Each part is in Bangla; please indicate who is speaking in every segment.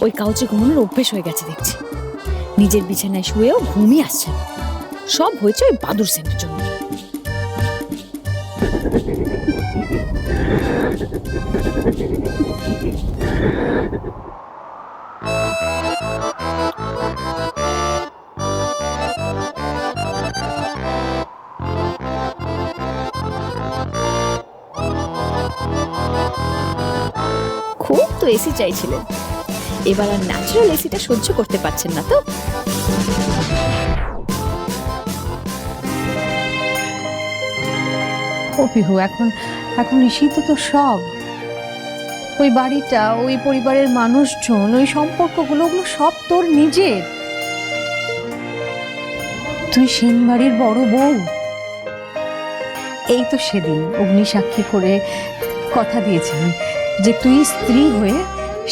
Speaker 1: ওই কাউচে ঘুমানোর অভ্যেস হয়ে গেছে দেখছি। নিজের বিছানায় শুয়েও ঘুমই আসছে না। সব হয়েছে ওই বাদুর সেনের জন্য। খুব তো এসি চাইছিলেন, এবার আর ন্যাচারাল এসিটা সহ্য করতে পারছেন না তো?
Speaker 2: ও পিহু, এখন এখন নিশিত তো সব, ওই বাড়িটা, ওই পরিবারের মানুষজন, ওই সম্পর্কগুলো, ওগুলো সব তোর নিজের। তুই সেন বাড়ির বড় বউ। এই তো সেদিন অগ্নিসাক্ষী করে কথা দিয়েছিলি যে তুই স্ত্রী হয়ে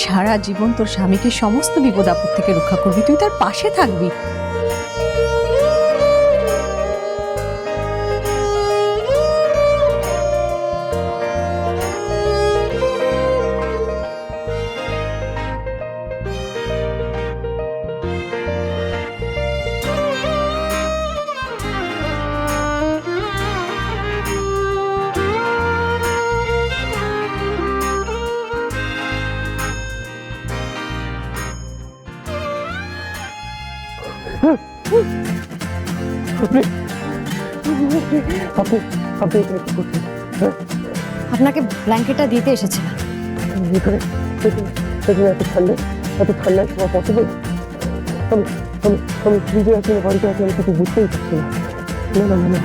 Speaker 2: সারা জীবন তোর স্বামীকে সমস্ত বিপদ আপদ থেকে রক্ষা করবি, তুই তার পাশে থাকবি।
Speaker 1: আপনাকে ব্ল্যাঙ্কেটটা দিতে এসেছিলাম।
Speaker 3: এত ঠান্ডায় শোয়া পসিবল? আমি ফ্রিজে আছি না বাড়িতে আছি, আমি কিছু বুঝতেই পারছি না। না না না না,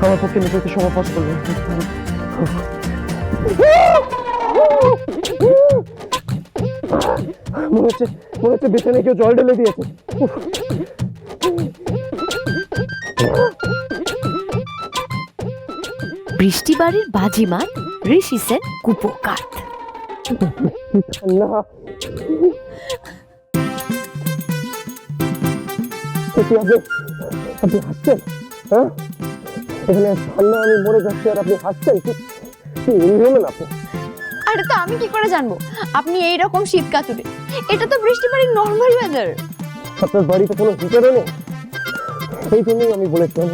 Speaker 3: আমার পক্ষে নিজেকে শোয়া পসিবল না। মনে হচ্ছে বিছানায় কেউ জল ঢেলে দিয়েছে।
Speaker 1: বৃষ্টি বাড়ির বাজিমাত ঋষি সেন কুপোকাত।
Speaker 3: ঠান্ডা, আপনি হাসছেন? হ্যাঁ, এখানে ঠান্ডা, আমি মরে যাচ্ছি আর আপনি হাসছেন? কি হলেন আপনি?
Speaker 1: আরে তো আমি কি করে জানবো আপনি এইরকম শীত কাতুরে? এটা তো বৃষ্টি বাড়ির নর্মাল ওয়েদার।
Speaker 3: আপনার বাড়িতে কোনো হিটারও নেই? এই জন্যই আমি বলেছিলাম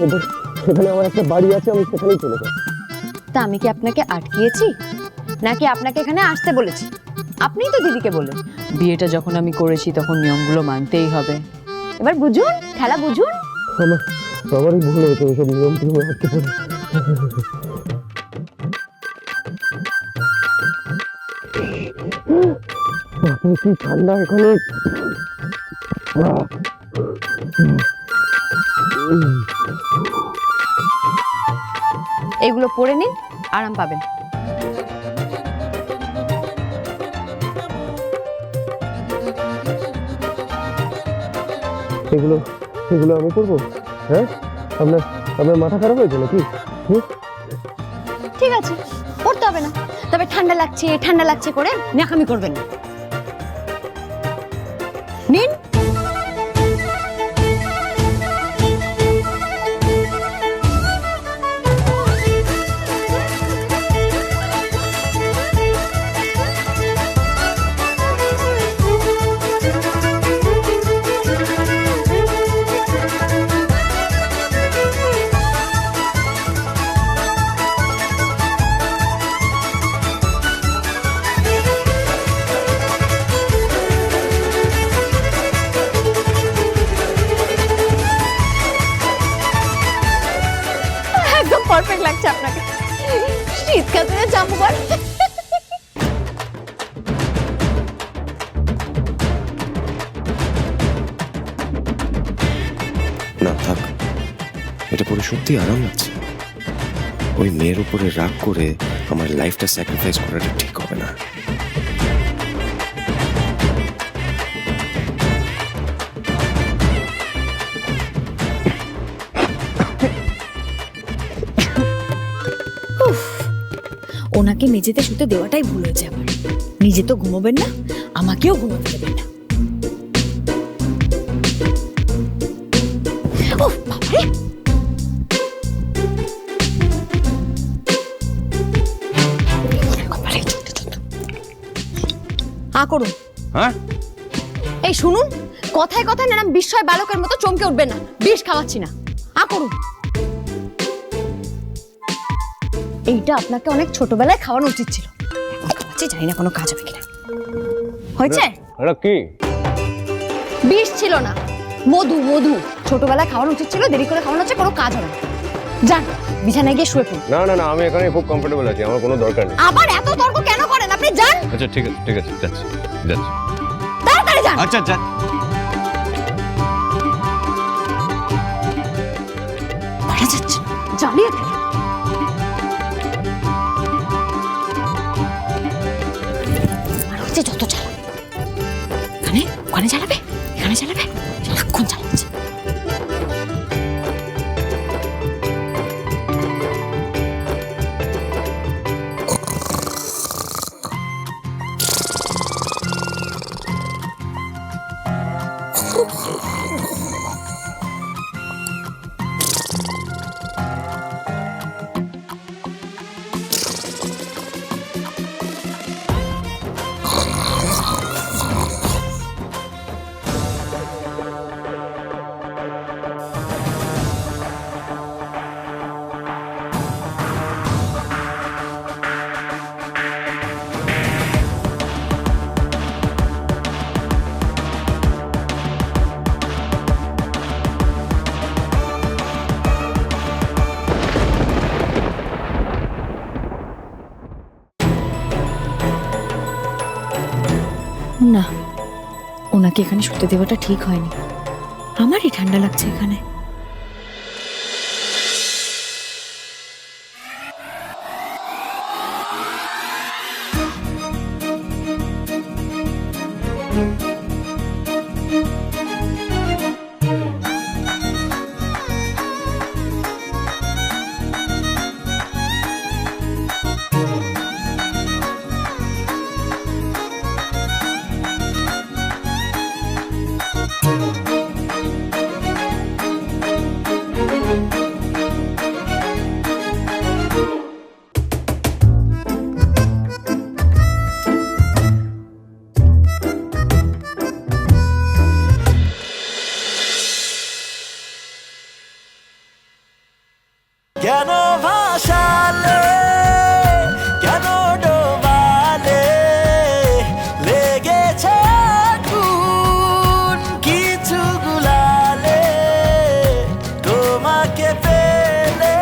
Speaker 3: সেখানে আমার একটা বাড়ি আছে, আমি সেখানেই চলে যাই।
Speaker 1: তা আমি কি আপনাকে আটকিয়েছি নাকি আপনাকে এখানে আসতে বলেছি? আপনিই তো দিদিকে বলেন বিয়েটা যখন আমি করেছি তখন নিয়মগুলো মানতেই হবে। এবার বুঝুন, খেলা বুঝুন।
Speaker 3: আমারই ভুল হয়েছে, ওইসব নিয়ম টিয়ম আটকে পড়ে। আপনি কি ঠান্ডা এখানে?
Speaker 1: এগুলো পরে নিন, আরাম পাবেন।
Speaker 3: এগুলো এগুলো আমি করবো? হ্যাঁ, আপনার মাথা খারাপ হয়েছে নাকি?
Speaker 1: ঠিক আছে, পড়তে হবে না, তবে ঠান্ডা লাগছে করে ন্যাকামি করবেন না। নিন। পারফেক্ট লাগছে আপনাকে, শীত কাতুরে জামুবার।
Speaker 4: না থাক, এটা পরে সত্যি আরাম লাগছে। ওই মেয়ের উপরে রাগ করে আমার লাইফটা স্যাক্রিফাইস করাটা ঠিক হবে না।
Speaker 1: ওনাকে মেঝেতে শুতে দেওয়াটাই ভুল হয়েছে আমার। নিজে তো ঘুমোবেন না, আমাকেও ঘুমোতে দেবেন না। ওহ বাবারে, করুন।
Speaker 4: হ্যাঁ,
Speaker 1: এই শুনুন, কথায় কথায় না বিস্ময় বালকের মতো চমকে উঠবেন না। বিষ খাওয়াচ্ছি না, করুন। এইটা আপনাকে অনেক ছোটবেলায় খাওয়ানো উচিত ছিল। এখন খাওয়াচ্ছি, জানি না কোনো কাজ হবে কিনা। হয়েছে?
Speaker 3: এটা কি?
Speaker 1: বিষ ছিল না, মধু। মধু ছোটবেলায় খাওয়ানো উচিত ছিল, দেরি করে খাওয়ানো হচ্ছে, কোনো কাজ হবে না। যান বিছানায় গিয়ে শুয়ে পড়ুন।
Speaker 3: না না না, আমি এখানে খুব কমফোর্টেবল আছি, আমার কোনো দরকার নেই।
Speaker 1: আবার এত তর্ক কেন করেন আপনি? যান।
Speaker 3: আচ্ছা ঠিক আছে যাচ্ছি।
Speaker 1: তাড়াতাড়ি যান।
Speaker 4: আচ্ছা আচ্ছা
Speaker 1: পারা যাচ্ছে না, জ্বালিয়ে ফেলে। আর হচ্ছে যত চালাবে, ওখানে চালাবে, এখানে চালাবে, সারাক্ষণ চালাচ্ছে। না, ওনাকে এখানে শুতে দেওয়াটা ঠিক হয়নি। আমারই ঠান্ডা লাগছে এখানে।
Speaker 5: কেন ভাসালে, কেন ডোবালে, লেগেছে আগুন কিছু গুলালে, তোমাকে পেলে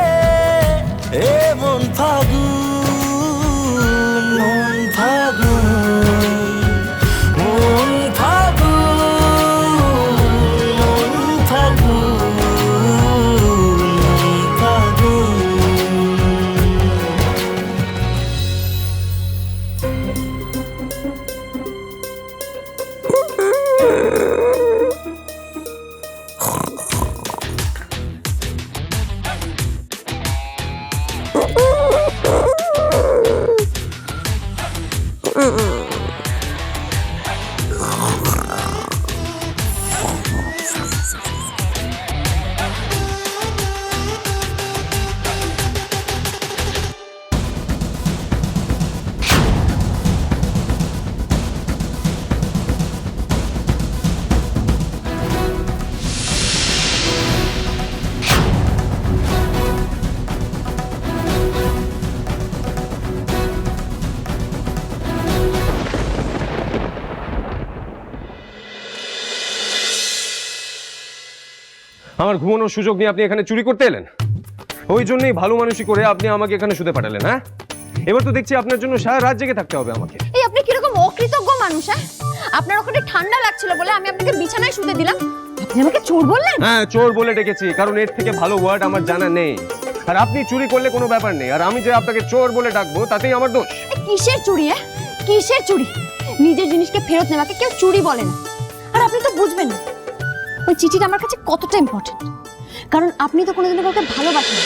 Speaker 5: এমন ফাগুন, মন ফাগুন, মন ফাগুন, মন ফাগুন, মন ফাগুন।
Speaker 3: আমার ঘুমানোর সুযোগ নিয়ে আপনি এখানে চুরি করতে এলেন? ওই জন্যই ভালো মানুষই করে আপনি আমাকে এখানে শুতে পাঠালেন। হ্যাঁ, এবার তো দেখছি আপনার জন্য সারা রাত জেগে থাকতে হবে আমাকে।
Speaker 1: এই আপনি কিরকম অকৃতজ্ঞ মানুষ! হ্যাঁ, আপনার ওখানে ঠান্ডা লাগছিল বলে আমি আপনাকে বিছানায় শুতে দিলাম, আপনি আমাকে চোর বললেন?
Speaker 3: হ্যাঁ, চোর বলে ডেকেছি, কারণ এর থেকে ভালো ওয়ার্ড আমার জানা নেই। আর আপনি চুরি করলে কোনো ব্যাপার নেই, আর আমি যে আপনাকে চোর বলে ডাকবো তাতেই আমার দোষ।
Speaker 1: কিসের চুরি? কিসের চুরি? নিজের জিনিসকে ফেরত নেওয়াকে কেউ চুরি বলে না। আর আপনি তো বুঝবেন না ওই চিঠিটা আমার কাছে কতটা ইম্পর্টেন্ট, কারণ আপনি তো কোনোদিনও কাউকে ভালোবাসেন।